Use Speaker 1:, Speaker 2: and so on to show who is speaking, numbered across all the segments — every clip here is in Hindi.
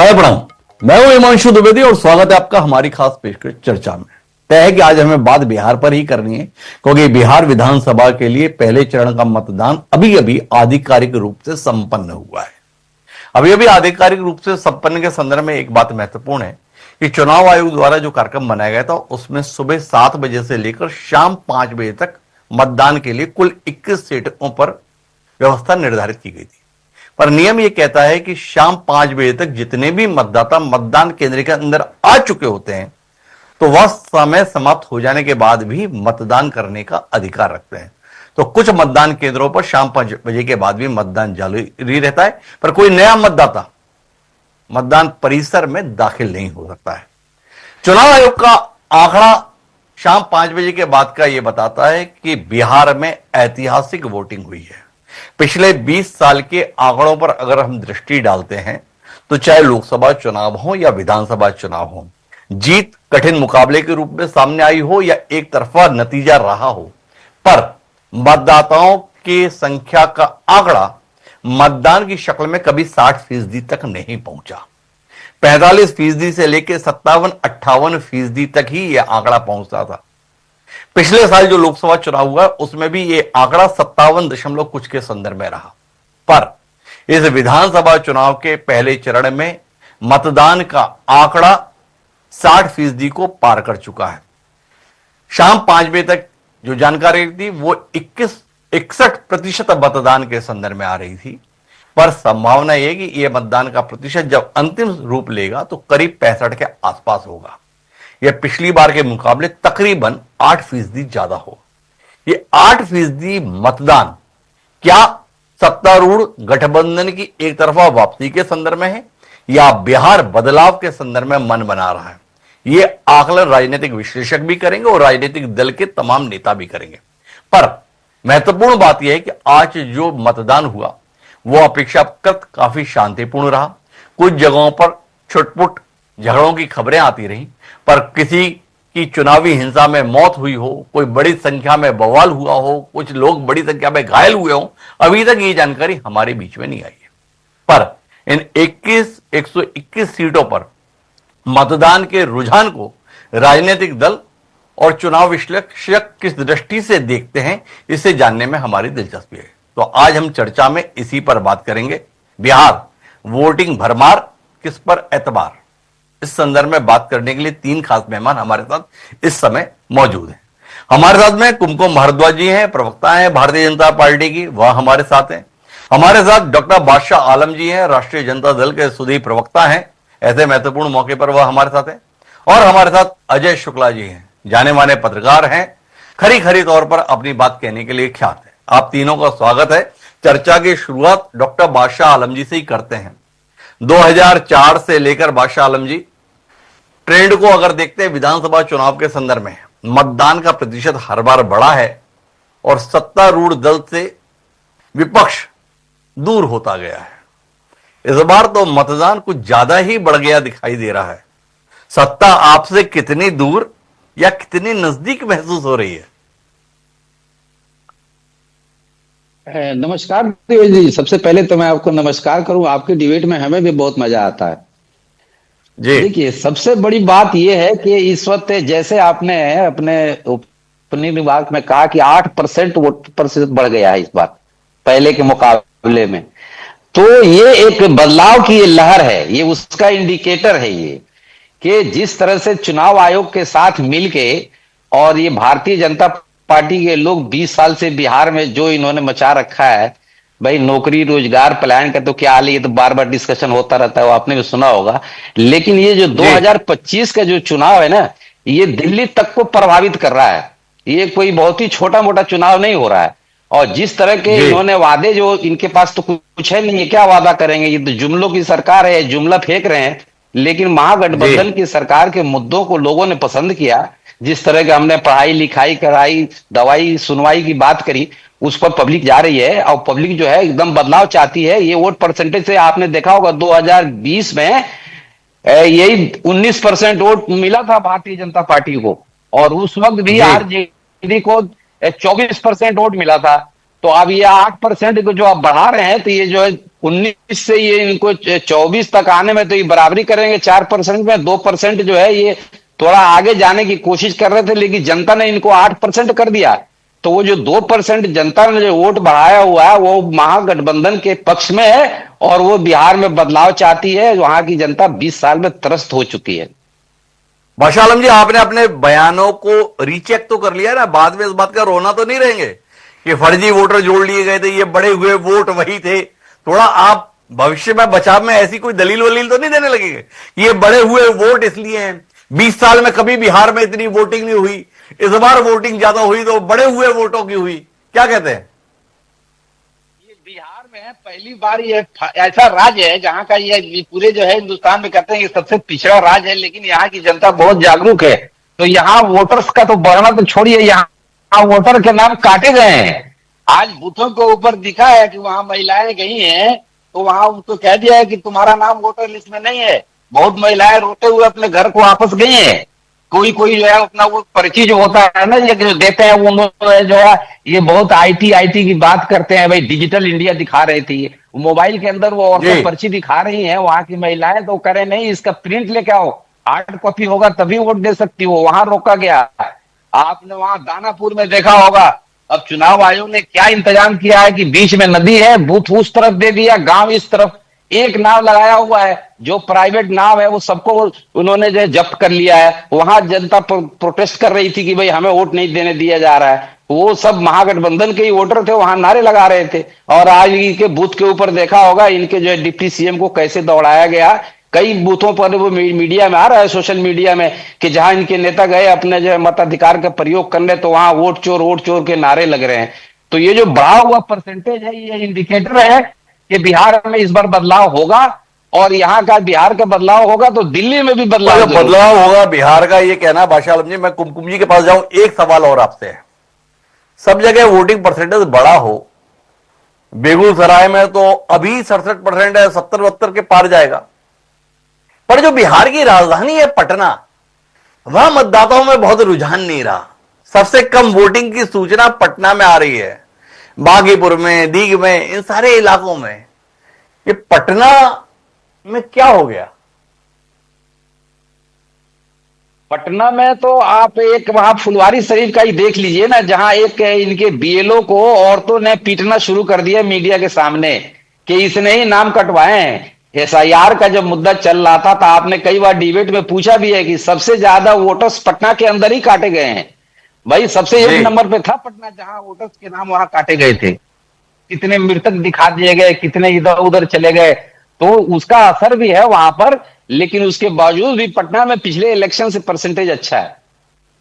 Speaker 1: सारे प्रणाम। मैं हूं हिमांशु द्विवेदी और स्वागत है आपका हमारी खास पेशकश चर्चा में। तय है कि आज हमें बात बिहार पर ही करनी है, क्योंकि बिहार विधानसभा के लिए पहले चरण का मतदान अभी अभी आधिकारिक रूप से संपन्न हुआ है। अभी अभी आधिकारिक रूप से संपन्न के संदर्भ में एक बात महत्वपूर्ण है कि चुनाव आयोग द्वारा जो कार्यक्रम बनाया गया था उसमें सुबह 7 बजे से लेकर शाम 5 बजे तक मतदान के लिए कुल 21 सीटों पर व्यवस्था निर्धारित की गई थी। पर नियम यह कहता है कि शाम 5 बजे तक जितने भी मतदाता मतदान केंद्र के अंदर आ चुके होते हैं तो वह समय समाप्त हो जाने के बाद भी मतदान करने का अधिकार रखते हैं। तो कुछ मतदान केंद्रों पर शाम 5 बजे के बाद भी मतदान जारी रहता है, पर कोई नया मतदाता मतदान परिसर में दाखिल नहीं हो सकता है। चुनाव आयोग का आंकड़ा शाम 5 बजे के बाद का यह बताता है कि बिहार में ऐतिहासिक वोटिंग हुई है। पिछले 20 साल के आंकड़ों पर अगर हम दृष्टि डालते हैं तो चाहे लोकसभा चुनाव हो या विधानसभा चुनाव हो, जीत कठिन मुकाबले के रूप में सामने आई हो या एक तरफा नतीजा रहा हो, पर मतदाताओं की संख्या का आंकड़ा मतदान की शक्ल में कभी 60% तक नहीं पहुंचा। 45% से लेकर 57-58% तक ही यह आंकड़ा पहुंचता था। पिछले साल जो लोकसभा चुनाव हुआ उसमें भी यह आंकड़ा 57 दशमलव कुछ के संदर्भ में रहा। पर इस विधानसभा चुनाव के पहले चरण में मतदान का आंकड़ा 60% को पार कर चुका है। शाम 5 बजे तक जो जानकारी थी वो 61% मतदान के संदर्भ में आ रही थी, पर संभावना यह कि यह मतदान का प्रतिशत जब अंतिम रूप लेगा तो करीब 65 के आसपास होगा। यह पिछली बार के मुकाबले तकरीबन 8% ज्यादा हो। यह 8% मतदान क्या सत्तारूढ़ गठबंधन की एक तरफा वापसी के संदर्भ में है या बिहार बदलाव के संदर्भ में मन बना रहा है? यह आकलन राजनीतिक विश्लेषक भी करेंगे और राजनीतिक दल के तमाम नेता भी करेंगे। पर महत्वपूर्ण बात यह है कि आज जो मतदान हुआ वो अपेक्षाकृत काफी शांतिपूर्ण रहा। कुछ जगहों पर छुटपुट झगड़ों की खबरें आती रहीं, पर किसी की चुनावी हिंसा में मौत हुई हो, कोई बड़ी संख्या में बवाल हुआ हो, कुछ लोग बड़ी संख्या में घायल हुए हो, अभी तक ये जानकारी हमारे बीच में नहीं आई है। पर इन 121 सीटों पर मतदान के रुझान को राजनीतिक दल और चुनाव विश्लेषक किस दृष्टि से देखते हैं, इसे जानने में हमारी दिलचस्पी है। तो आज हम चर्चा में इसी पर बात करेंगे। बिहार वोटिंग भरमार, किस पर एतबार? इस संदर्भ में बात करने के लिए 3 खास मेहमान हमारे साथ इस समय मौजूद हैं। हमारे साथ में कुमकुम भारद्वाज जी हैं, प्रवक्ता हैं भारतीय जनता पार्टी की, वह हमारे साथ हैं। हमारे साथ डॉक्टर बादशाह आलम जी हैं, राष्ट्रीय जनता दल के सुधी प्रवक्ता हैं, ऐसे महत्वपूर्ण मौके पर वह हमारे साथ हैं। और हमारे साथ अजय शुक्ला जी हैं, जाने माने पत्रकार हैं, खरी तौर पर अपनी बात कहने के लिए ख्यात है। आप तीनों का स्वागत है। चर्चा की शुरुआत डॉक्टर बादशाह आलम जी से ही करते हैं। 2004 से लेकर बादशाह आलम जी, ट्रेंड को अगर देखते हैं विधानसभा चुनाव के संदर्भ में, मतदान का प्रतिशत हर बार बढ़ा है और सत्तारूढ़ दल से विपक्ष दूर होता गया है। इस बार तो मतदान कुछ ज्यादा ही बढ़ गया दिखाई दे रहा है। सत्ता आपसे कितनी दूर या कितनी नजदीक महसूस हो रही है?
Speaker 2: नमस्कार जी। सबसे पहले तो मैं आपको नमस्कार करूं। आपके डिबेट में हमें भी बहुत मजा आता है जी। देखिए, सबसे बड़ी बात यह है कि इस वक्त जैसे आपने अपने ओपनिंग रिमार्क में कहा कि 8% वोट प्रतिशत बढ़ गया है इस बार पहले के मुकाबले में, तो ये एक बदलाव की ये लहर है, ये उसका इंडिकेटर है ये कि जिस तरह से चुनाव आयोग के साथ मिलके और ये भारतीय जनता पार्टी के लोग 20 साल से बिहार में जो इन्होंने मचा रखा है, भाई नौकरी रोजगार पलायन का तो क्या हाल है, ये तो बार बार डिस्कशन होता रहता है, वो आपने भी सुना होगा। लेकिन ये जो 2025 का जो चुनाव है ना, ये दिल्ली तक को प्रभावित कर रहा है। ये कोई बहुत ही छोटा मोटा चुनाव नहीं हो रहा है। और जिस तरह के इन्होंने वादे, जो इनके पास तो कुछ है नहीं है, क्या वादा करेंगे? ये तो जुमलों की सरकार है, जुमला फेंक रहे हैं। लेकिन महागठबंधन की सरकार के मुद्दों को लोगों ने पसंद किया। जिस तरह के हमने पढ़ाई लिखाई कराई, दवाई सुनवाई की बात करी, उस पर पब्लिक जा रही है और पब्लिक जो है एकदम बदलाव चाहती है। ये वोट परसेंटेज से आपने देखा होगा 2020 में यही 19% वोट मिला था भारतीय जनता पार्टी को, और उस वक्त भी आरजेडी को 24% वोट मिला था। तो अब ये 8% को जो आप बढ़ा रहे हैं, तो ये जो है 19 से ये इनको 24 तक आने में तो ये बराबरी करेंगे 4% में। 2% जो है ये थोड़ा आगे जाने की कोशिश कर रहे थे, लेकिन जनता ने इनको 8% कर दिया। तो वो जो 2% जनता ने जो वोट बढ़ाया हुआ है वो महागठबंधन के पक्ष में है, और वो बिहार में बदलाव चाहती है। वहां की जनता 20 साल में त्रस्त हो चुकी है।
Speaker 1: बादशाह आलम जी, आपने अपने बयानों को रीचेक तो कर लिया ना? बाद में इस बात का रोना तो नहीं रहेंगे कि फर्जी वोटर जोड़ लिए गए थे, ये बड़े हुए वोट वही थे? थोड़ा आप भविष्य में बचाव में ऐसी कोई दलील वलील तो नहीं देने लगेंगे? ये बड़े हुए वोट इसलिए हैं, 20 साल में कभी बिहार में इतनी वोटिंग नहीं हुई, इस बार वोटिंग ज्यादा हुई तो बड़े हुए वोटों की हुई। क्या कहते हैं?
Speaker 2: ये बिहार में पहली बार ये ऐसा राज्य है जहां का ये पूरे जो है हिंदुस्तान में कहते हैं ये सबसे पिछड़ा राज्य है, लेकिन यहाँ की जनता बहुत जागरूक है। तो यहाँ वोटर्स का तो बढ़ना तो छोड़िए, यहाँ वोटर के नाम काटे गए हैं। आज बूथों के ऊपर दिखा है कि वहां महिलाएं गई हैं, तो वहां उनको कह दिया है कि तुम्हारा नाम वोटर लिस्ट में नहीं है। बहुत महिलाएं रोते हुए अपने घर को वापस गई हैं। कोई कोई जो है अपना वो पर्ची जो होता है ना, ये जो देते हैं, वो उन्होंने जो है ये बहुत आईटी की बात करते हैं। भाई डिजिटल इंडिया दिखा रही थी, मोबाइल के अंदर वो औरतें पर्ची दिखा रही हैं वहां की महिलाएं, तो कह रहे नहीं इसका प्रिंट लेके आओ, हार्ड कॉपी होगा तभी वोट दे सकती हो। वहां रोका गया। आपने वहां दानापुर में देखा होगा, अब चुनाव आयोग ने क्या इंतजाम किया है कि बीच में नदी है, बूथ उस तरफ दे दिया, गांव इस तरफ, एक नाव लगाया हुआ है, जो प्राइवेट नाव है वो सबको उन्होंने जो जब्त कर लिया है। वहां जनता प्रोटेस्ट कर रही थी कि भाई हमें वोट नहीं देने दिया जा रहा है। वो सब महागठबंधन के ही वोटर थे, वहां नारे लगा रहे थे। और आज इनके बूथ के ऊपर देखा होगा इनके जो है डिप्टी सीएम को कैसे दौड़ाया गया। कई बूथों पर वो मीडिया में आ रहा है, सोशल मीडिया में, कि जहां इनके नेता गए अपने जो मताधिकार का प्रयोग करने, तो वहां वोट चोर के नारे लग रहे हैं। तो ये जो बढ़ा हुआ परसेंटेज है, ये इंडिकेटर है कि बिहार में इस बार बदलाव होगा। और यहाँ का बिहार का बदलाव होगा तो दिल्ली में भी
Speaker 1: बदलाव होगा बिहार का, ये कहना बादशाह आलम जी। मैं कुमकुम जी के पास जाऊं, एक सवाल और आपसे है। सब जगह वोटिंग परसेंटेज बड़ा हो, बेगूसराय में तो अभी 67% है, 70-72 के पार जाएगा, पर जो बिहार की राजधानी है पटना, वहां मतदाताओं में बहुत रुझान नहीं रहा। सबसे कम वोटिंग की सूचना पटना में आ रही है, बागीपुर में, दीघ में, इन सारे इलाकों में। ये पटना में क्या हो गया?
Speaker 2: पटना में तो आप एक वहां फुलवारी शरीफ का ही देख लीजिए ना, जहां एक इनके बीएलओ को औरतों ने पीटना शुरू कर दिया मीडिया के सामने कि इसने ही नाम कटवाए हैं। एसआईआर का जब मुद्दा चल रहा था तो आपने कई बार डिबेट में पूछा भी है कि सबसे ज्यादा वोटर्स पटना के अंदर ही काटे गए हैं। भाई सबसे एक नंबर पे था पटना, जहां वोटर्स के नाम वहां काटे गए थे। कितने मृतक दिखा दिए गए, कितने इधर उधर चले गए, तो उसका असर भी है वहां पर। लेकिन उसके बावजूद भी पटना में पिछले इलेक्शन से परसेंटेज अच्छा है।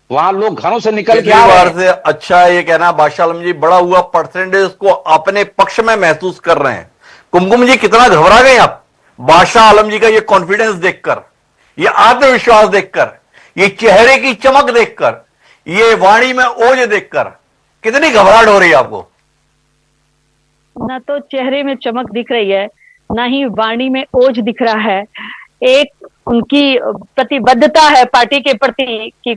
Speaker 2: वहां लोग घरों से निकल के
Speaker 1: बार से अच्छा है, ये कहना बादशाह आलम जी। बड़ा हुआ परसेंटेज को अपने पक्ष में महसूस कर रहे हैं। कुमकुम जी, कितना घबरा गए आप बादशाह आलम जी का ये कॉन्फिडेंस देखकर, ये आत्मविश्वास देखकर, ये चेहरे की चमक देखकर, ये वाणी में ओज देखकर? कितनी घबराहट हो रही है आपको?
Speaker 3: ना तो चेहरे में चमक दिख रही है, ना ही वाणी में ओज दिख रहा है। एक उनकी प्रतिबद्धता है पार्टी के प्रति कि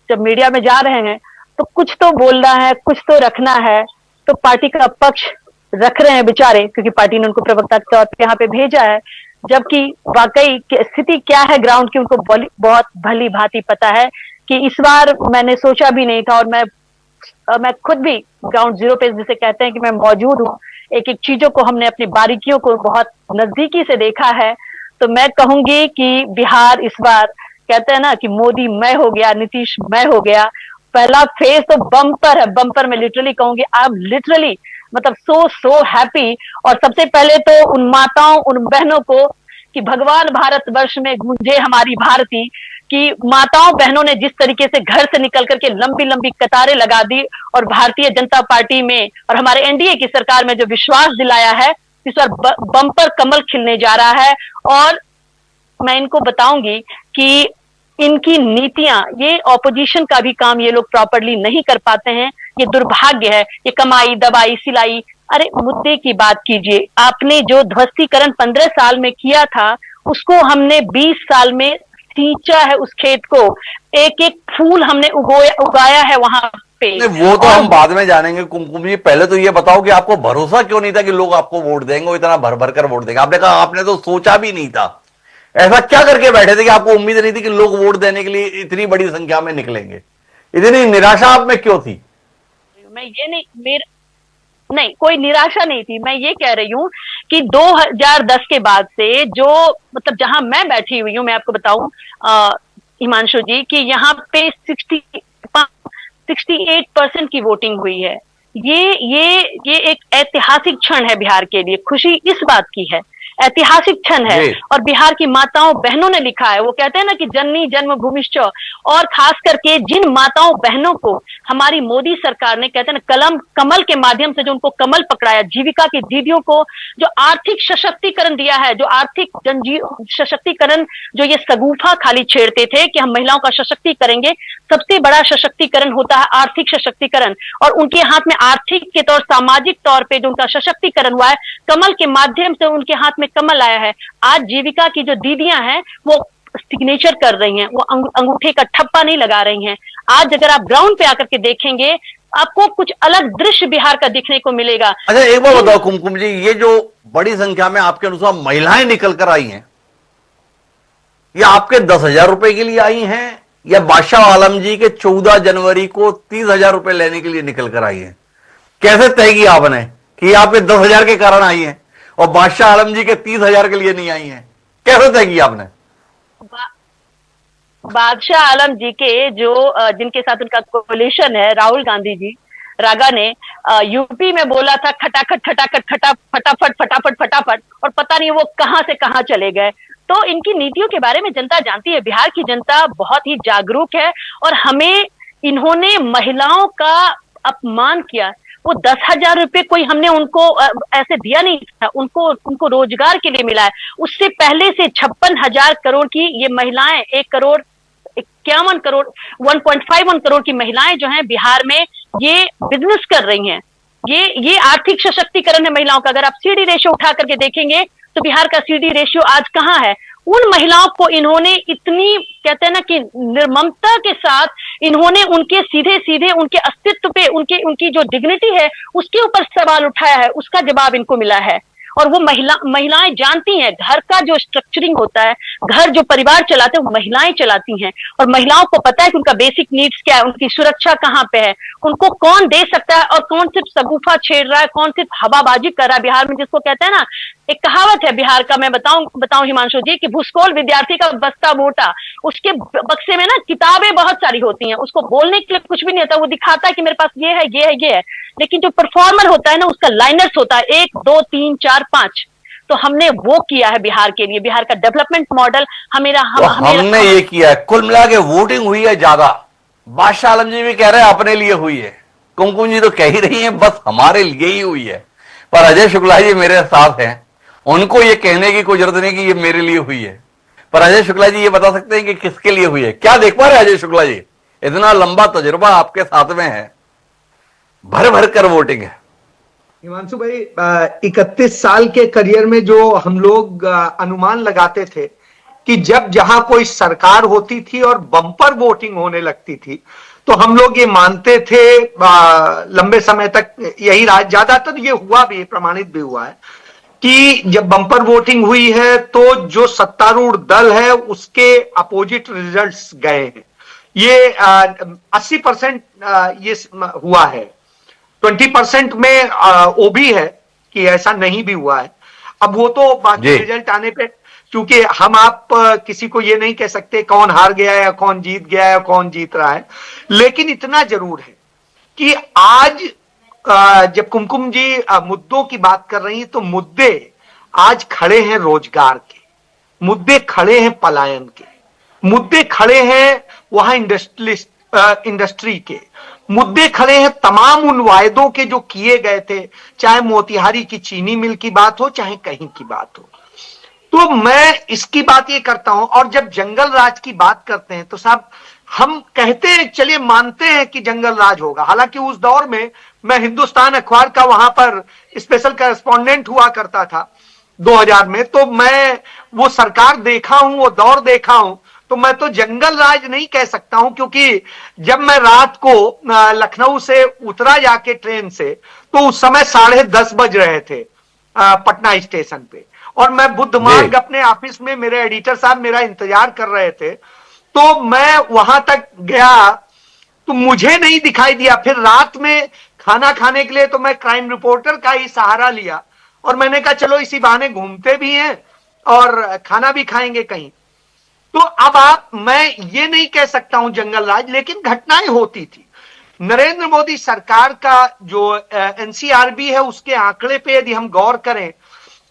Speaker 3: जब मीडिया में जा रहे हैं तो कुछ तो बोलना है, कुछ तो रखना है, तो पार्टी का पक्ष रख रहे हैं बेचारे, क्योंकि पार्टी ने उनको प्रवक्ता के तौर पर यहाँ पे भेजा है। जबकि वाकई स्थिति क्या है ग्राउंड की उनको बहुत भली भांति पता है कि इस बार मैंने सोचा भी नहीं था, और मैं खुद भी ग्राउंड जीरो पे जिसे कहते हैं कि मैं मौजूद हूँ, एक एक चीजों को हमने अपनी बारीकियों को बहुत नजदीकी से देखा है। तो मैं कहूंगी कि बिहार इस बार कहते हैं ना कि मोदी मैं हो गया, नीतीश मैं हो गया। पहला फेज तो बम्पर है, बम्पर में लिटरली कहूंगी, आई एम लिटरली मतलब सो हैप्पी। और सबसे पहले तो उन माताओं, उन बहनों को कि भगवान भारतवर्ष में गूंजे हमारी भारती, कि माताओं बहनों ने जिस तरीके से घर से निकल करके लंबी लंबी कतारें लगा दी और भारतीय जनता पार्टी में और हमारे एनडीए की सरकार में जो विश्वास दिलाया है, इस बार बम्पर कमल खिलने जा रहा है। और मैं इनको बताऊंगी कि इनकी नीतियां, ये ऑपोजिशन का भी काम ये लोग प्रॉपरली नहीं कर पाते हैं। ये दुर्भाग्य है। ये कमाई, दवाई, सिलाई, अरे मुद्दे की बात कीजिए। आपने जो ध्वस्तीकरण 15 साल में किया था, उसको हमने 20 साल में सींचा है उस खेत को। एक एक फूल हमने उगाया है वहां पे।
Speaker 1: नहीं, वो तो हम बाद में जानेंगे। कुमकुम जी, पहले तो ये बताओ कि आपको भरोसा क्यों नहीं था कि लोग आपको वोट देंगे, वो इतना भर भर कर वोट देंगे? आपने कहा आपने तो सोचा भी नहीं था। ऐसा क्या करके बैठे थे कि आपको उम्मीद नहीं थी कि लोग वोट देने के लिए इतनी बड़ी संख्या में निकलेंगे? इतनी निराशा आप में क्यों थी?
Speaker 3: मैं ये नहीं, नहीं, कोई निराशा नहीं थी। मैं ये कह रही हूँ कि 2010 के बाद से जो, मतलब जहां मैं बैठी हुई हूँ, मैं आपको बताऊं हिमांशु जी, कि यहाँ पे 68% की वोटिंग हुई है। ये एक ऐतिहासिक क्षण है बिहार के लिए। खुशी इस बात की है, ऐतिहासिक क्षण है। और बिहार की माताओं बहनों ने लिखा है, वो कहते हैं ना कि जननी जन्मभूमिश्च, और खास करके जिन माताओं बहनों को हमारी मोदी सरकार ने, कहते हैं ना, कमल के माध्यम से जो उनको कमल पकड़ाया, जीविका की दीदियों को जो आर्थिक सशक्तिकरण दिया है, जो आर्थिक सशक्तिकरण, जो ये सगुफा खाली छेड़ते थे कि हम महिलाओं का सशक्ति करेंगे, सबसे बड़ा सशक्तिकरण होता है आर्थिक सशक्तिकरण। और उनके हाथ में आर्थिक के तौर, सामाजिक तौर पे जो उनका सशक्तिकरण हुआ है, कमल के माध्यम से उनके हाथ में कमल आया है। आज जीविका की जो दीदियां हैं वो सिग्नेचर कर रही हैं, वो अंगूठे का ठप्पा नहीं लगा रही हैं। आज अगर आप ग्राउंड पे आकर के देखेंगे, आपको कुछ अलग दृश्य बिहार का दिखने को मिलेगा।
Speaker 1: अच्छा, एक बार बताओ कुमकुम जी, ये जो बड़ी संख्या में आपके अनुसार महिलाएं निकल कर आई हैं, ये आपके 10,000 रुपए के लिए आई हैं या बादशाह आलम जी के 14 जनवरी को 30,000 रुपए लेने के लिए निकल कर आई हैं? कैसे तय किया आपने कि आपके 10,000 के कारण आई हैं और बादशाह आलम जी के 30,000 के लिए नहीं आई हैं? कैसे तय किया आपने?
Speaker 3: बादशाह आलम जी के जो जिनके साथ उनका कोलिशन है, राहुल गांधी जी, रागा ने यूपी में बोला था खटाखट खटाखट खटा फटाफट फटाफट फटाफट, और पता नहीं वो कहां से कहां चले गए। तो इनकी नीतियों के बारे में जनता जानती है। बिहार की जनता बहुत ही जागरूक है और हमें इन्होंने महिलाओं का अपमान किया। वो 10,000 रुपए कोई हमने उनको ऐसे दिया नहीं था, उनको रोजगार के लिए मिला है। उससे पहले से 56,000 करोड़ की ये महिलाएं, 1,51 करोड़ 1.51 करोड़ की महिलाएं जो हैं बिहार में, ये बिजनेस कर रही हैं। ये आर्थिक सशक्तिकरण है महिलाओं का। अगर आप सीडी रेशियो उठा करके देखेंगे तो बिहार का सीडी रेशियो आज कहां है? उन महिलाओं को इन्होंने इतनी, कहते हैं ना कि निर्ममता के साथ, इन्होंने उनके सीधे सीधे उनके अस्तित्व पे, उनकी जो डिग्निटी है उसके ऊपर सवाल उठाया है, उसका जवाब इनको मिला है। और वो महिलाएं जानती हैं घर का जो स्ट्रक्चरिंग होता है, घर जो परिवार चलाते हैं वो महिलाएं चलाती हैं। और महिलाओं को पता है कि उनका बेसिक नीड्स क्या है, उनकी सुरक्षा कहां पे है, उनको कौन दे सकता है और कौन सिर्फ सगुफा छेड़ रहा है, कौन सिर्फ हवाबाजी कर रहा है। बिहार में जिसको कहते हैं ना, एक कहावत है बिहार का, मैं बताऊं हिमांशु जी, कि भूसकोल विद्यार्थी का बस्ता मोटा, उसके बक्से में ना किताबें बहुत सारी होती हैं, उसको बोलने के लिए कुछ भी नहीं होता। वो दिखाता है कि मेरे पास ये है ये है ये है, लेकिन जो परफॉर्मर होता है ना, उसका लाइनर्स होता है 1 2 3 4 5। तो हमने वो किया है बिहार के लिए, बिहार का डेवलपमेंट मॉडल
Speaker 1: हमने ये किया है। कुल मिला के वोटिंग हुई है ज्यादा। बादशाह आलम जी भी कह रहे हैं अपने लिए हुई है, कुमकुम जी तो कह ही रही हैं बस हमारे लिए ही हुई है। पर अजय शुक्ला जी मेरे साथ हैं, उनको ये कहने की कोई जरूरत नहीं कि ये मेरे लिए हुई है। पर अजय शुक्ला जी ये बता सकते हैं कि किसके लिए हुई है? क्या देख पा रहे अजय शुक्ला जी? इतना लंबा तजुर्बा आपके साथ में है, भर भर कर वोटिंग है।
Speaker 4: हिमांशु भाई, 31 साल के करियर में जो हम लोग अनुमान लगाते थे कि जब जहां कोई सरकार होती थी और बम्पर वोटिंग होने लगती थी, तो हम लोग ये मानते थे, लंबे समय तक यही रहा, ज्यादातर ये हुआ भी, प्रमाणित भी हुआ है कि जब बम्पर वोटिंग हुई है तो जो सत्तारूढ़ दल है उसके अपोजिट रिजल्ट्स गए हैं। ये 80% ये हुआ है। 20% में वो भी है कि ऐसा नहीं भी हुआ है। अब वो तो बाकी रिजल्ट आने पे, क्योंकि हम आप किसी को ये नहीं कह सकते कौन हार गया है या कौन जीत गया है या कौन जीत रहा है। लेकिन इतना जरूर है कि आज जब कुमकुम जी मुद्दों की बात कर रही हैं, तो मुद्दे आज खड़े हैं रोजगार के, मुद्दे खड़े हैं पलायन के, मुद्दे खड़े हैं वहां इंडस्ट्री के, मुद्दे खड़े हैं तमाम उन वायदों के जो किए गए थे, चाहे मोतिहारी की चीनी मिल की बात हो, चाहे कहीं की बात हो। तो मैं इसकी बात ये करता हूं। और जब जंगल राज की बात करते हैं तो साहब हम कहते हैं, चलिए मानते हैं कि जंगल राज होगा। हालांकि उस दौर में मैं हिंदुस्तान अखबार का वहां पर स्पेशल करेस्पॉन्डेंट हुआ करता था 2000 में, तो मैं वो सरकार देखा हूं, वो दौर देखा हूं। तो मैं तो जंगल राज नहीं कह सकता हूं, क्योंकि जब मैं रात को लखनऊ से उतरा जाके ट्रेन से, तो उस समय 10:30 बज रहे थे पटना स्टेशन पे, और मैं बुद्ध मार्ग अपने ऑफिस में, मेरे एडिटर साहब मेरा इंतजार कर रहे थे। तो मैं वहां तक गया तो मुझे नहीं दिखाई दिया। फिर रात में खाना खाने के लिए तो मैं क्राइम रिपोर्टर का ही सहारा लिया, और मैंने कहा चलो इसी बहाने घूमते भी हैं और खाना भी खाएंगे कहीं। तो अब मैं ये नहीं कह सकता हूं जंगल राज, लेकिन घटनाएं होती थी। नरेंद्र मोदी सरकार का जो एनसीआरबी है, उसके आंकड़े पे यदि हम गौर करें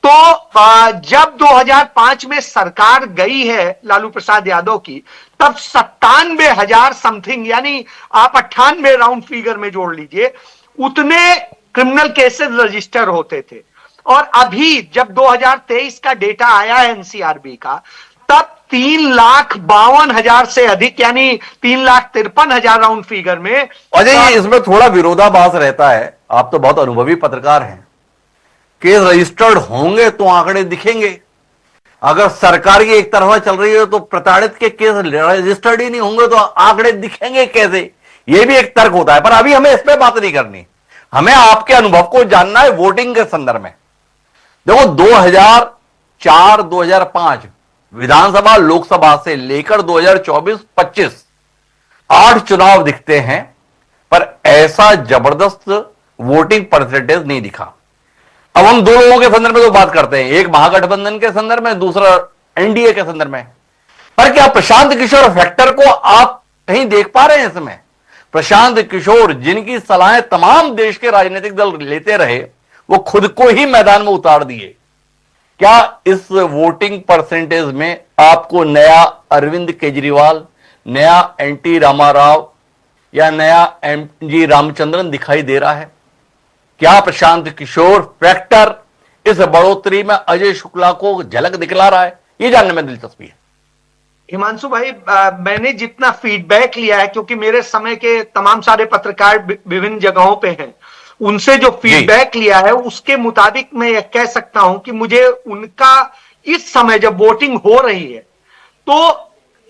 Speaker 4: तो जब 2005 में सरकार गई है लालू प्रसाद यादव की, तब 97,000 समथिंग, यानी आप 98 राउंड फिगर में जोड़ लीजिए, उतने क्रिमिनल केसेस रजिस्टर होते थे। और अभी जब 2023 का डेटा आया है एनसीआरबी का, तब 3,52,000 से अधिक, यानी 3,53,000 राउंड फिगर में।
Speaker 1: अजय, इसमें थोड़ा विरोधाभास रहता है, आप तो बहुत अनुभवी पत्रकार हैं। केस रजिस्टर्ड होंगे तो आंकड़े दिखेंगे, अगर सरकार की एक तरफा चल रही है तो प्रताड़ित के केस रजिस्टर्ड ही नहीं होंगे तो आंकड़े दिखेंगे कैसे? यह भी एक तर्क होता है। पर अभी हमें इस पर बात नहीं करनी, हमें आपके अनुभव को जानना है वोटिंग के संदर्भ में। देखो, 2004, 2005 विधानसभा लोकसभा से लेकर 2024-25 8 चुनाव दिखते हैं, पर ऐसा जबरदस्त वोटिंग परसेंटेज नहीं दिखा। अब हम दो लोगों के संदर्भ में तो बात करते हैं, एक महागठबंधन के संदर्भ में, दूसरा एनडीए के संदर्भ में। पर क्या प्रशांत किशोर फैक्टर को आप कहीं देख पा रहे हैं इसमें? प्रशांत किशोर, जिनकी सलाहें तमाम देश के राजनीतिक दल लेते रहे, वो खुद को ही मैदान में उतार दिए। क्या इस वोटिंग परसेंटेज में आपको नया अरविंद केजरीवाल, नया एनटी रामाराव या नया एमजी रामचंद्रन दिखाई दे रहा है? क्या प्रशांत किशोर फैक्टर इस बढ़ोतरी में अजय शुक्ला को झलक दिखला रहा है? ये जानने में दिलचस्पी है।
Speaker 4: हिमांशु भाई, मैंने जितना फीडबैक लिया है, क्योंकि मेरे समय के तमाम सारे पत्रकार विभिन्न जगहों पे हैं, उनसे जो फीडबैक लिया है उसके मुताबिक मैं यह कह सकता हूं कि मुझे उनका इस समय जब वोटिंग हो रही है तो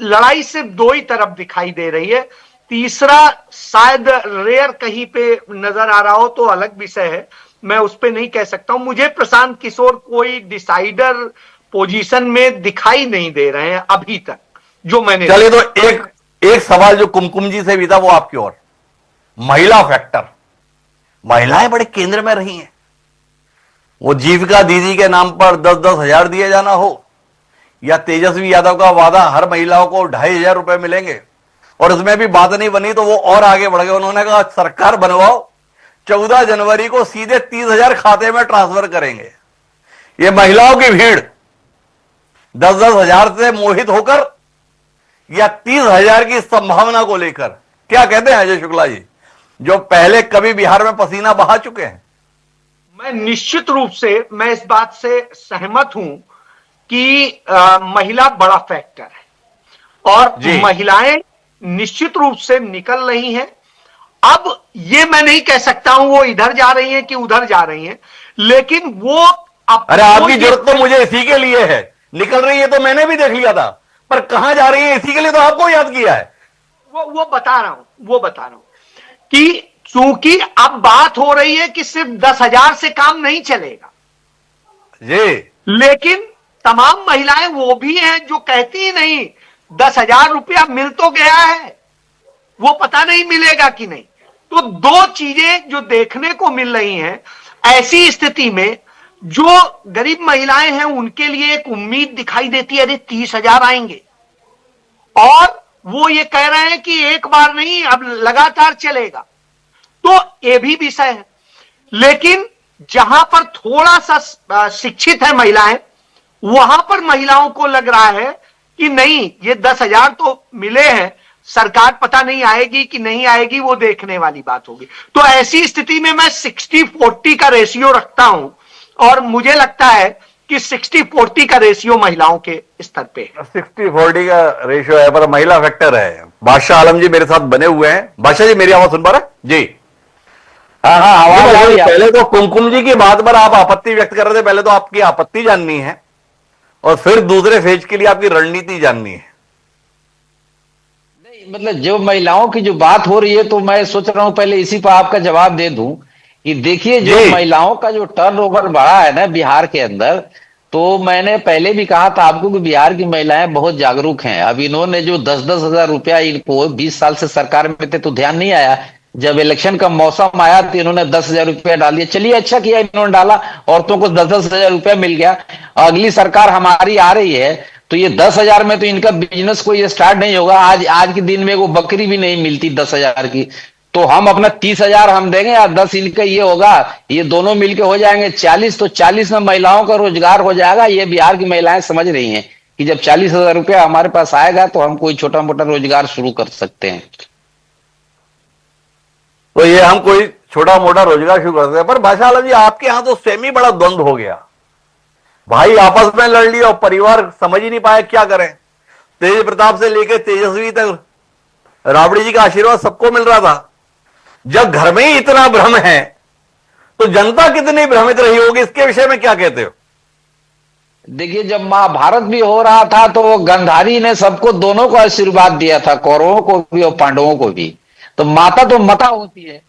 Speaker 4: लड़ाई सिर्फ दो ही तरफ दिखाई दे रही है। तीसरा शायद रेयर कहीं पे नजर आ रहा हो तो अलग विषय है, मैं उस पे नहीं कह सकता हूं। मुझे प्रशांत किशोर कोई डिसाइडर पोजीशन में दिखाई नहीं दे रहे हैं अभी तक, जो मैंने।
Speaker 1: चलिए, तो एक सवाल जो कुमकुम जी से भी था वो आपकी ओर, महिला फैक्टर। महिलाएं बड़े केंद्र में रही हैं। वो जीविका दीदी के नाम पर 10-10 हजार दिए जाना हो, या तेजस्वी यादव का वादा हर महिलाओं को 2,500 रुपए मिलेंगे, और उसमें भी बात नहीं बनी तो वो और आगे बढ़ गए। उन्होंने कहा सरकार बनवाओ, 14 जनवरी को सीधे 30,000 खाते में ट्रांसफर करेंगे। ये महिलाओं की भीड़ 10-10 हजार से मोहित होकर या 30,000 की संभावना को लेकर, क्या कहते हैं अजय शुक्ला जी, जो पहले कभी बिहार में पसीना बहा चुके हैं?
Speaker 4: मैं निश्चित रूप से मैं इस बात से सहमत हूं कि महिला बड़ा फैक्टर है, और महिलाएं निश्चित रूप से निकल रही हैं। अब ये मैं नहीं कह सकता हूं वो इधर जा रही हैं कि उधर जा रही हैं, लेकिन वो
Speaker 1: अरे आपकी जरूरत तो मुझे इसी के लिए है, निकल रही है तो मैंने भी देख लिया था, पर कहां जा रही है इसी के लिए तो आपको याद किया है।
Speaker 4: वो बता रहा हूं कि चूंकि अब बात हो रही है कि सिर्फ 10,000 से काम नहीं चलेगा
Speaker 1: जी,
Speaker 4: लेकिन तमाम महिलाएं वो भी हैं जो कहती ही नहीं 10,000 रुपया मिल तो गया है, वो पता नहीं मिलेगा कि नहीं। तो दो चीजें जो देखने को मिल रही हैं, ऐसी स्थिति में जो गरीब महिलाएं हैं उनके लिए एक उम्मीद दिखाई देती है, अरे 30,000 आएंगे, और वो ये कह रहे हैं कि एक बार नहीं अब लगातार चलेगा। तो ये भी विषय है, लेकिन जहां पर थोड़ा सा शिक्षित है महिलाएं, वहां पर महिलाओं को लग रहा है कि नहीं, ये 10,000 तो मिले हैं, सरकार पता नहीं आएगी कि नहीं आएगी, वो देखने वाली बात होगी। तो ऐसी स्थिति में मैं 60-40 का रेशियो रखता हूं, और मुझे लगता है कि 60-40 का रेशियो महिलाओं के स्तर पे
Speaker 1: 60-40 का रेशियो है, पर महिला फैक्टर है। बादशाह आलम जी मेरे साथ बने हुए हैं। बादशाह जी, मेरी आवाज सुन पा रहे हैं जी? हाँ, आवाज आ रही है। पहले तो कुमकुम जी की बात पर आप आपत्ति व्यक्त कर रहे थे, पहले तो आपकी आपत्ति जाननी है और फिर दूसरे फेज के लिए आपकी रणनीति जाननी है।
Speaker 2: मतलब जो महिलाओं की जो बात हो रही है, तो मैं सोच रहा हूं पहले इसी पर आपका जवाब दे दूं कि देखिए, जो महिलाओं का जो टर्नओवर बढ़ा है ना बिहार के अंदर, तो मैंने पहले भी कहा था आपको कि बिहार की महिलाएं बहुत जागरूक हैं। अब इन्होंने जो 10-10 हजार रुपया, इनको 20 साल से सरकार में थे तो ध्यान नहीं आया, जब इलेक्शन का मौसम आया तो इन्होंने 10 हजार रुपया डाल दिया। चलिए, अच्छा किया इन्होंने डाला, औरतों को 10-10 हजार रुपया मिल गया। अगली सरकार हमारी आ रही है तो ये 10 हजार में तो इनका बिजनेस कोई स्टार्ट नहीं होगा। आज के दिन में वो बकरी भी नहीं मिलती 10 हजार की, तो हम अपना 30 हजार हम देंगे या 10 इनका ये होगा, ये दोनों मिलके हो जाएंगे 40, तो 40 में महिलाओं का रोजगार हो जाएगा। ये बिहार की महिलाएं समझ रही हैं कि जब 40 हजार रुपया हमारे पास आएगा तो हम कोई छोटा मोटा रोजगार शुरू कर सकते हैं।
Speaker 1: तो ये हम कोई छोटा मोटा रोजगार शुरू कर सकते हैं। पर भाषा आलम जी, आपके यहां तो सेमी बड़ा द्वंद्व हो गया, भाई आपस में लड़ लिया और परिवार समझ ही नहीं पाया क्या करें। तेज प्रताप से लेकर तेजस्वी तक राबड़ी जी का आशीर्वाद सबको मिल रहा था। जब घर में ही इतना भ्रम है तो जनता कितनी भ्रमित रही होगी, इसके विषय में क्या कहते हो?
Speaker 2: देखिए, जब महाभारत भी हो रहा था तो गंधारी ने सबको, दोनों को आशीर्वाद दिया था, कौरवों को भी और पांडवों को भी। तो माता तो माता होती है,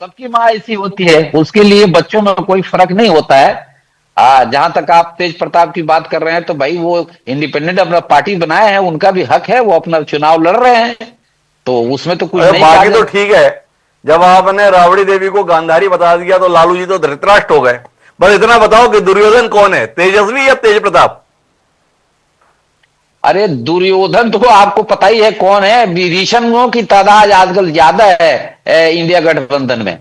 Speaker 2: सबकी माँ ऐसी होती है, उसके लिए बच्चों में कोई फर्क नहीं होता है। जहां तक आप तेज प्रताप की बात कर रहे हैं, तो भाई वो इंडिपेंडेंट अपना पार्टी बनाए हैं, उनका भी हक है, वो अपना चुनाव लड़ रहे हैं, तो उसमें तो कुछ नहीं।
Speaker 1: बाकी तो ठीक है, जब आपने राबड़ी देवी को गांधारी बता दिया तो लालू जी तो धृतराष्ट्र हो गए। बस इतना बताओ कि दुर्योधन कौन है, तेजस्वी या तेज प्रताप?
Speaker 2: अरे दुर्योधन तो आपको पता ही है कौन है। विभीषणों की तादाद आजकल ज्यादा है इंडिया गठबंधन में।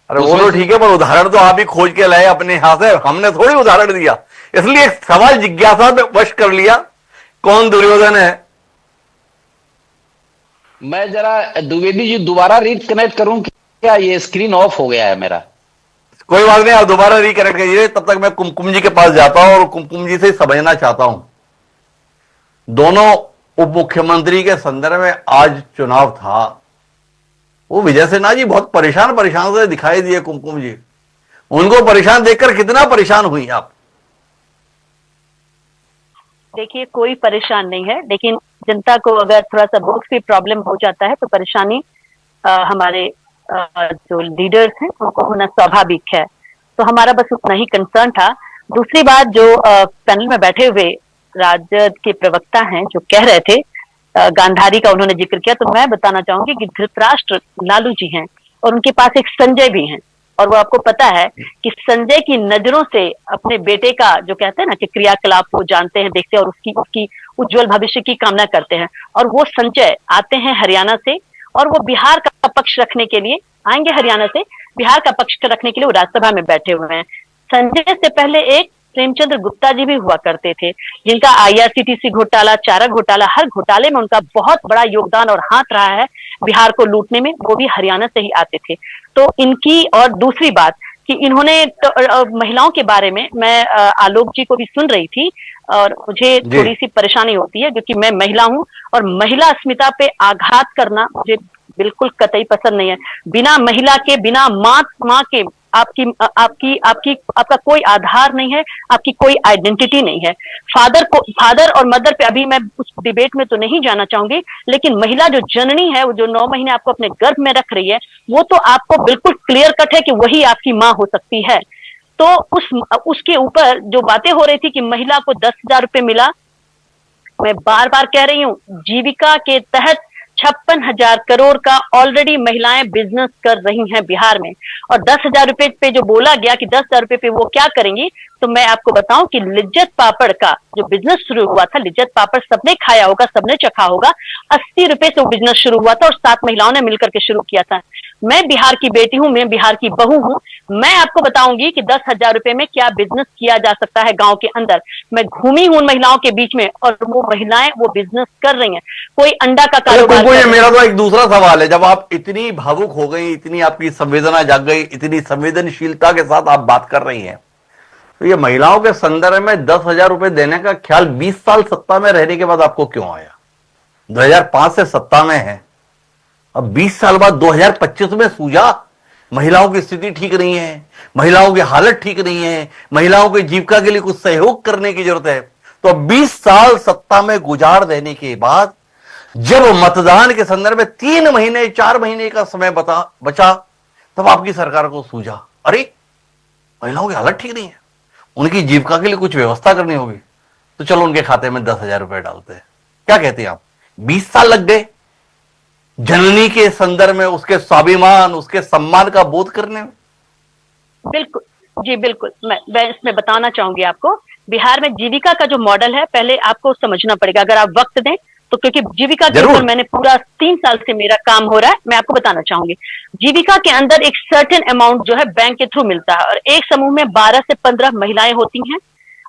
Speaker 1: अरे वो तो ठीक है, पर उदाहरण तो आप ही खोज के लाए अपने यहां से, हमने थोड़ी उदाहरण दिया। इसलिए एक सवाल जिज्ञासा में वश कर लिया, कौन दुर्योधन है?
Speaker 2: मैं जरा द्विवेदी जी दोबारा रिकनेक्ट करूं क्या? ये स्क्रीन ऑफ हो गया है मेरा।
Speaker 1: कोई बात नहीं, आप दोबारा रिकनेक्ट करिए। तब तक मैं कुमकुम जी के पास जाता हूं और कुमकुम जी से समझना चाहता हूं। दोनों उप मुख्यमंत्री के संदर्भ में आज चुनाव था, वो विजय सिन्हा जी बहुत परेशान परेशान से दिखाई दिए। कुमकुम जी, उनको परेशान देखकर कितना परेशान हुई आप?
Speaker 3: देखिए, कोई परेशान नहीं है, लेकिन जनता को अगर थोड़ा सा वोट की प्रॉब्लम हो जाता है तो परेशानी हमारे जो लीडर्स हैं उनको होना स्वाभाविक है। तो हमारा बस उतना ही कंसर्न था। दूसरी बात, जो पैनल में बैठे हुए राजद के प्रवक्ता हैं जो कह रहे थे, गांधारी का उन्होंने जिक्र किया, तो मैं बताना चाहूंगी कि धृतराष्ट्र लालू जी हैं और उनके पास एक संजय भी हैं। और वो आपको पता है कि संजय की नजरों से अपने बेटे का जो कहते हैं ना कि क्रियाकलाप वो जानते हैं, देखते हैं और उसकी उज्जवल भविष्य की कामना करते हैं। और वो संजय आते हैं हरियाणा से और वो बिहार का पक्ष रखने के लिए आएंगे, हरियाणा से बिहार का पक्ष रखने के लिए वो राज्यसभा में बैठे हुए हैं। संजय से पहले एक प्रेमचंद्र गुप्ता जी भी हुआ करते थे, जिनका IRCTC घोटाला, चारा घोटाला, हर घोटाले में उनका बहुत बड़ा योगदान और हाथ रहा है बिहार को लूटने में। वो भी हरियाणा से ही आते थे। तो इनकी, और दूसरी बात कि इन्होंने तो, महिलाओं के बारे में मैं आलोक जी को भी सुन रही थी और मुझे थोड़ी सी परेशानी होती है क्योंकि मैं महिला हूं और महिला अस्मिता पे आघात करना मुझे बिल्कुल कतई पसंद नहीं है। बिना महिला के, बिना माँ के आपका कोई आधार नहीं है, आपकी कोई आइडेंटिटी नहीं है। फादर और मदर पे अभी मैं उस डिबेट में तो नहीं जाना चाहूंगी, लेकिन महिला जो जननी है, वो जो 9 महीने आपको अपने गर्भ में रख रही है, वो तो आपको बिल्कुल क्लियर कट है कि वही आपकी माँ हो सकती है। तो उसके ऊपर जो बातें हो रही थी कि महिला को 10,000 रुपये मिला, मैं बार बार कह रही हूँ, जीविका के तहत 56,000 करोड़ का ऑलरेडी महिलाएं बिजनेस कर रही हैं बिहार में। और 10,000 रुपए पे जो बोला गया कि 10,000 रुपए पे वो क्या करेंगी, तो मैं आपको बताऊं कि लिज्जत पापड़ का जो बिजनेस शुरू हुआ था, लिज्जत पापड़ सबने खाया होगा, सबने चखा होगा, 80 रुपए से वो बिजनेस शुरू हुआ था और 7 महिलाओं ने मिलकर के शुरू किया था। मैं बिहार की बेटी हूं, मैं बिहार की बहू हूं, मैं आपको बताऊंगी कि 10,000 रुपए में क्या बिजनेस किया जा सकता है गांव के अंदर। मैं घूमी हूं महिलाओं के बीच में और वो महिलाएं वो बिजनेस कर रही हैं। कोई अंडा का कारोबार।
Speaker 1: मेरा तो एक दूसरा सवाल है, जब आप इतनी भावुक हो गई, इतनी आपकी संवेदना जाग गई, इतनी संवेदनशीलता के साथ आप बात कर रही हैं, तो ये महिलाओं के संदर्भ में 10,000 रुपए देने का ख्याल 20 साल सत्ता में रहने के बाद आपको क्यों आया? 2005 से सत्ता में है, अब 20 साल बाद 2025 में सूझा महिलाओं की स्थिति ठीक नहीं है, महिलाओं की हालत ठीक नहीं है, महिलाओं की जीविका के लिए कुछ सहयोग करने की जरूरत है। तो 20 साल सत्ता में गुजार देने के बाद जब मतदान के संदर्भ में 3 महीने 4 महीने का समय बचा, तब आपकी सरकार को सूझा, अरे महिलाओं की हालत ठीक नहीं है, उनकी जीविका के लिए कुछ व्यवस्था करनी होगी, तो चलो उनके खाते में 10,000 रुपए डालते हैं। क्या कहते हैं आप? 20 साल लग गए जननी के संदर्भ में उसके स्वाभिमान, उसके सम्मान का बोध करने में।
Speaker 3: बिल्कुल जी, बिल्कुल। मैं इसमें बताना चाहूंगी आपको, बिहार में जीविका का जो मॉडल है, पहले आपको समझना पड़ेगा, अगर आप वक्त दें तो, क्योंकि जीविका के ऊपर मैंने पूरा 3 साल से मेरा काम हो रहा है, मैं आपको बताना चाहूंगी। जीविका के अंदर एक सर्टेन अमाउंट जो है बैंक के थ्रू मिलता है, और एक समूह में 12 से 15 महिलाएं होती हैं,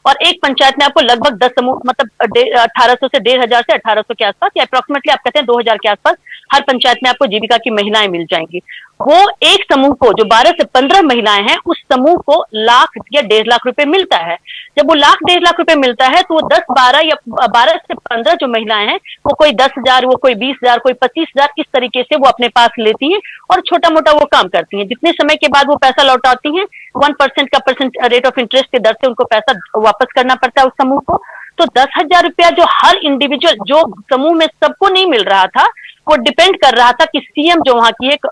Speaker 3: और एक पंचायत में आपको लगभग 10 समूह, मतलब 1800 से 1500 से 1800 के आसपास, या अप्रोक्सीमेटली आप कहते हैं 2000 के आसपास, हर पंचायत में आपको जीविका की महिलाएं मिल जाएंगी। वो एक समूह को, जो 12 से 15 महिलाएं हैं, उस समूह को 1,00,000 या 1.5 लाख रुपए मिलता है। जब वो 1,00,000 1.5 लाख रुपए मिलता है, तो वो 10, 12 या 12 से 15 जो महिलाएं हैं, वो कोई 10,000, वो कोई 20,000, कोई 25,000, इस तरीके से वो अपने पास लेती हैं और छोटा मोटा वो काम करती हैं। जितने समय के बाद वो पैसा लौटाती हैं, 1% का रेट ऑफ इंटरेस्ट के दर से उनको पैसा वापस करना पड़ता है उस समूह को। तो 10,000 रुपया जो हर इंडिविजुअल, जो समूह में सबको नहीं मिल रहा था, वो डिपेंड कर रहा था कि सीएम, जो वहां की एक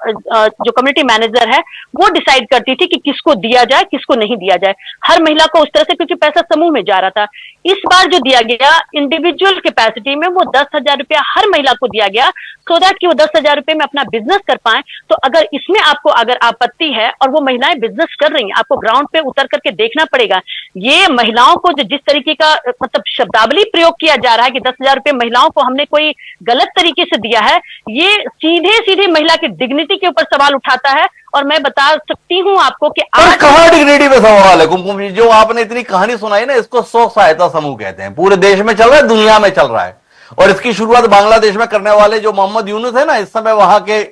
Speaker 3: जो कम्युनिटी मैनेजर है, वो डिसाइड करती थी कि किसको दिया जाए, किसको नहीं दिया जाए, हर महिला को उस तरह से, क्योंकि पैसा समूह में जा रहा था। इस बार जो दिया गया इंडिविजुअल कैपेसिटी में, वो 10,000 रुपया हर महिला को दिया गया, सो दैट कि वो 10,000 रुपए में अपना बिजनेस कर पाए। तो अगर इसमें आपको अगर आपत्ति है और वो महिलाएं बिजनेस कर रही हैं, आपको ग्राउंड पे उतर करके देखना पड़ेगा। ये महिलाओं को जो जिस तरीके का मतलब शब्दावली प्रयोग किया जा रहा है कि 10,000 रुपए महिलाओं को हमने कोई गलत तरीके से दिया है, ये सीधे सीधे महिला की डिग्निटी के ऊपर सवाल उठाता है। और मैं बता सकती हूं आपको कि
Speaker 1: आज कहां डिग्निटी पे सवाल है? कुमकुम जी, जो आपने इतनी कहानी सुनाई ना, इसको स्व सहायता समूह कहते हैं। पूरे देश में चल रहा है, दुनिया में चल रहा है, और इसकी शुरुआत बांग्लादेश में करने वाले जो मोहम्मद यूनुस है ना, इस समय वहां के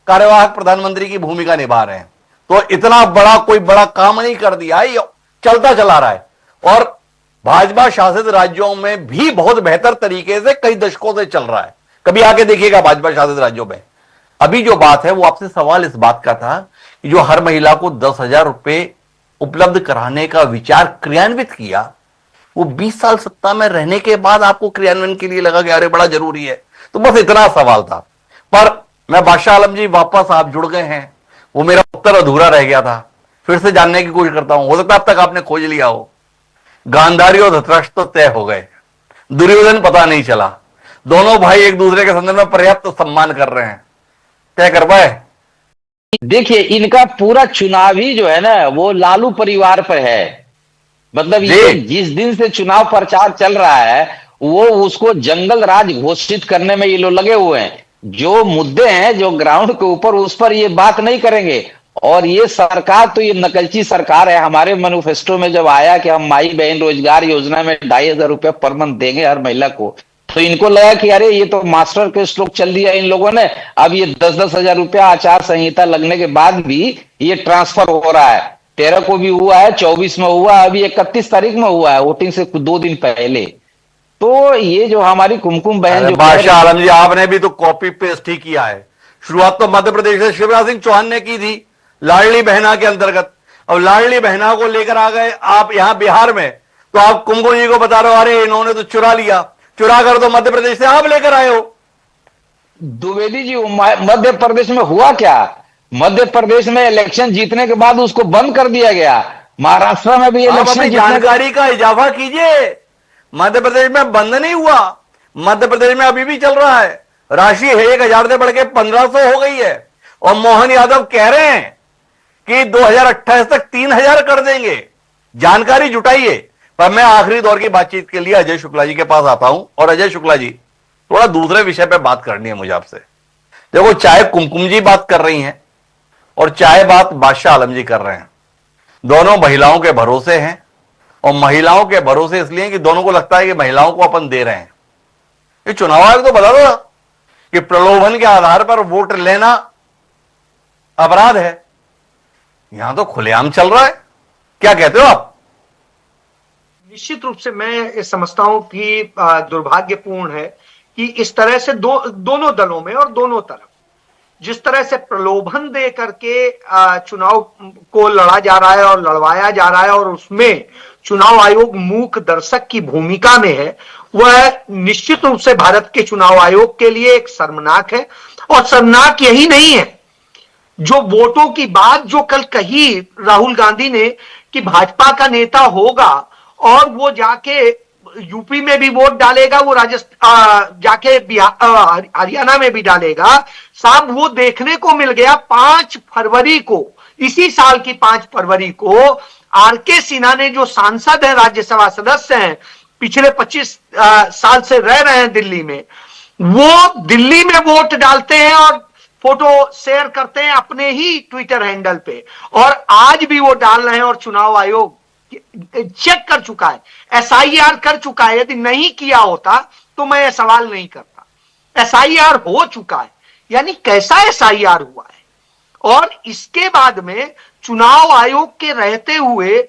Speaker 1: कार्यवाहक प्रधानमंत्री की भूमिका निभा रहे हैं। तो इतना बड़ा कोई बड़ा काम नहीं कर दिया, ये चलता चला रहा है, और भाजपा शासित राज्यों में भी बहुत बेहतर तरीके से कई दशकों से चल रहा है। कभी आके देखिएगा भाजपा शासित राज्यों में। अभी जो बात है, वो आपसे सवाल इस बात का था कि जो हर महिला को 10,000 रुपए उपलब्ध कराने का विचार क्रियान्वित किया, वो 20 साल सत्ता में रहने के बाद आपको क्रियान्वयन के लिए लगा कि अरे बड़ा जरूरी है। तो बस इतना सवाल था। पर मैं बादशाह आलम जी, वापस आप जुड़ गए हैं, वो मेरा उत्तर अधूरा रह गया था, फिर से जानने की कोशिश करता हूं। हो सकता है अब तक आपने खोज लिया हो। गांधारी और धृतराष्ट्र तो तय हो गए, दुर्योधन पता नहीं चला। दोनों भाई एक दूसरे के संदर्भ में पर्याप्त सम्मान कर रहे हैं, तय कर पाए?
Speaker 2: देखिए, इनका पूरा चुनाव ही जो है ना, वो लालू परिवार पर है। मतलब ये जिस दिन से चुनाव प्रचार चल रहा है, वो उसको जंगल राज घोषित करने में ये लोग लगे हुए हैं। जो मुद्दे हैं जो ग्राउंड के ऊपर, उस पर ये बात नहीं करेंगे। और ये सरकार तो ये नकलची सरकार है। हमारे मैनिफेस्टो में जब आया कि हम माई बहन रोजगार योजना में 2,500 रुपया पर मंथ देंगे हर महिला को, तो इनको लगा कि अरे ये तो मास्टर के स्ट्रोक चल दिया इन लोगों ने। अब ये 10-10 हजार रुपया आचार संहिता लगने के बाद भी ये ट्रांसफर हो रहा है। 13 को भी हुआ है, 24 में हुआ, अभी 31 तारीख में हुआ है, वोटिंग से 2 दिन पहले। तो ये जो हमारी कुमकुम बहन, जो
Speaker 1: बादशाह आलम जी, आपने भी तो कॉपी पेस्ट ही किया है। शुरुआत तो मध्य प्रदेश से शिवराज सिंह चौहान ने की थी, लाडली बहना के अंतर्गत। अब लाडली बहना को लेकर आ गए आप यहां बिहार में, तो आप कुमकुम जी को बता रहे हो अरे इन्होंने तो चुरा लिया, चुरा कर तो मध्य प्रदेश से आप लेकर आए हो।
Speaker 2: द्विवेदी जी, मध्य प्रदेश में हुआ क्या? मध्य प्रदेश में इलेक्शन जीतने के बाद उसको बंद कर दिया गया। महाराष्ट्र में भी इलेक्शन,
Speaker 1: जानकारी का इजाफा कीजिए। मध्य प्रदेश में बंद नहीं हुआ, मध्य प्रदेश में अभी भी चल रहा है। राशि है 1,000 से बढ़ के 1,500 हो गई है, और मोहन यादव कह रहे हैं कि 2028 तक 3,000 कर देंगे। जानकारी जुटाइए। पर मैं आखिरी दौर की बातचीत के लिए अजय शुक्ला जी के पास आता हूं। और अजय शुक्ला जी, थोड़ा दूसरे विषय पे बात करनी है मुझे आपसे। देखो, चाहे कुमकुम जी बात कर रही हैं और चाहे बात बादशाह आलम जी कर रहे हैं, दोनों महिलाओं के भरोसे हैं। और महिलाओं के भरोसे इसलिए कि दोनों को लगता है कि महिलाओं को अपन दे रहे हैं। ये चुनाव आयोग तो बता दो कि प्रलोभन के आधार पर वोट लेना अपराध है। यहां तो खुलेआम चल रहा है। क्या कहते हो आप?
Speaker 4: निश्चित रूप से मैं समझता हूं कि दुर्भाग्यपूर्ण है कि इस तरह से दोनों दलों में और दोनों तरफ जिस तरह से प्रलोभन दे करके चुनाव को लड़ा जा रहा है और लड़वाया जा रहा है, और उसमें चुनाव आयोग मूक दर्शक की भूमिका में है, वह निश्चित रूप से भारत के चुनाव आयोग के लिए एक शर्मनाक है। और शर्मनाक यही नहीं है, जो वोटों की बात जो कल कही राहुल गांधी ने कि भाजपा का नेता होगा और वो जाके यूपी में भी वोट डालेगा, वो राजस्थान जाके हरियाणा में भी डालेगा। साहब वो देखने को मिल गया 5 फरवरी को, इसी साल की 5 फरवरी को आरके सिन्हा ने, जो सांसद है, राज्यसभा सदस्य हैं, पिछले 25 साल से रह रहे हैं दिल्ली में, वो दिल्ली में वोट डालते हैं और फोटो शेयर करते हैं अपने ही ट्विटर हैंडल पे, और आज भी वो डाल रहे हैं। और चुनाव आयोग चेक कर चुका है, एसआईआर कर चुका है। यदि नहीं किया होता तो मैं यह सवाल नहीं करता। एसआईआर हो चुका है, यानी कैसा एसआईआर हुआ है। और इसके बाद में चुनाव आयोग के रहते हुए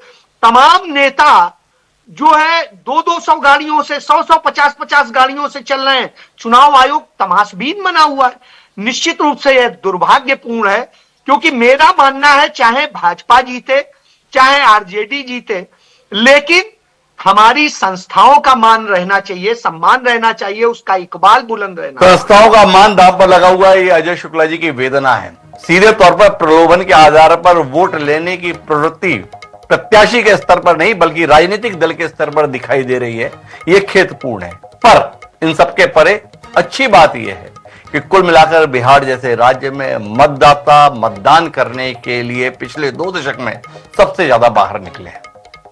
Speaker 4: तमाम नेता जो है 200 गाड़ियों से, 100 50 गाड़ियों से चल रहे हैं। चुनाव आयोग तमाशबीन बना हुआ है। निश्चित रूप से यह दुर्भाग्यपूर्ण है, क्योंकि मेरा मानना है चाहे भाजपा जीते चाहे आरजेडी जीते, लेकिन हमारी संस्थाओं का मान रहना चाहिए, सम्मान रहना चाहिए, उसका इकबाल बुलंद रहना।
Speaker 1: संस्थाओं का मान दांव पर लगा हुआ है, ये अजय शुक्ला जी की वेदना है। सीधे तौर पर प्रलोभन के आधार पर वोट लेने की प्रवृत्ति प्रत्याशी के स्तर पर नहीं बल्कि राजनीतिक दल के स्तर पर दिखाई दे रही है। यह खेदपूर्ण है। पर इन सबके परे अच्छी बात यह है कि कुल मिलाकर बिहार जैसे राज्य में मतदाता मतदान करने के लिए पिछले 2 दशक में सबसे ज्यादा बाहर निकले हैं।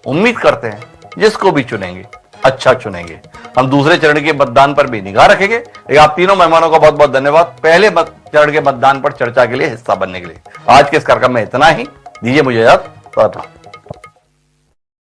Speaker 1: उम्मीद करते हैं जिसको भी चुनेंगे अच्छा चुनेंगे। हम दूसरे चरण के मतदान पर भी निगाह रखेंगे। आप तीनों मेहमानों का बहुत बहुत धन्यवाद पहले चरण के मतदान पर चर्चा के लिए हिस्सा बनने के लिए। आज के इस कार्यक्रम में इतना ही। दीजिए मुझे इजाजत।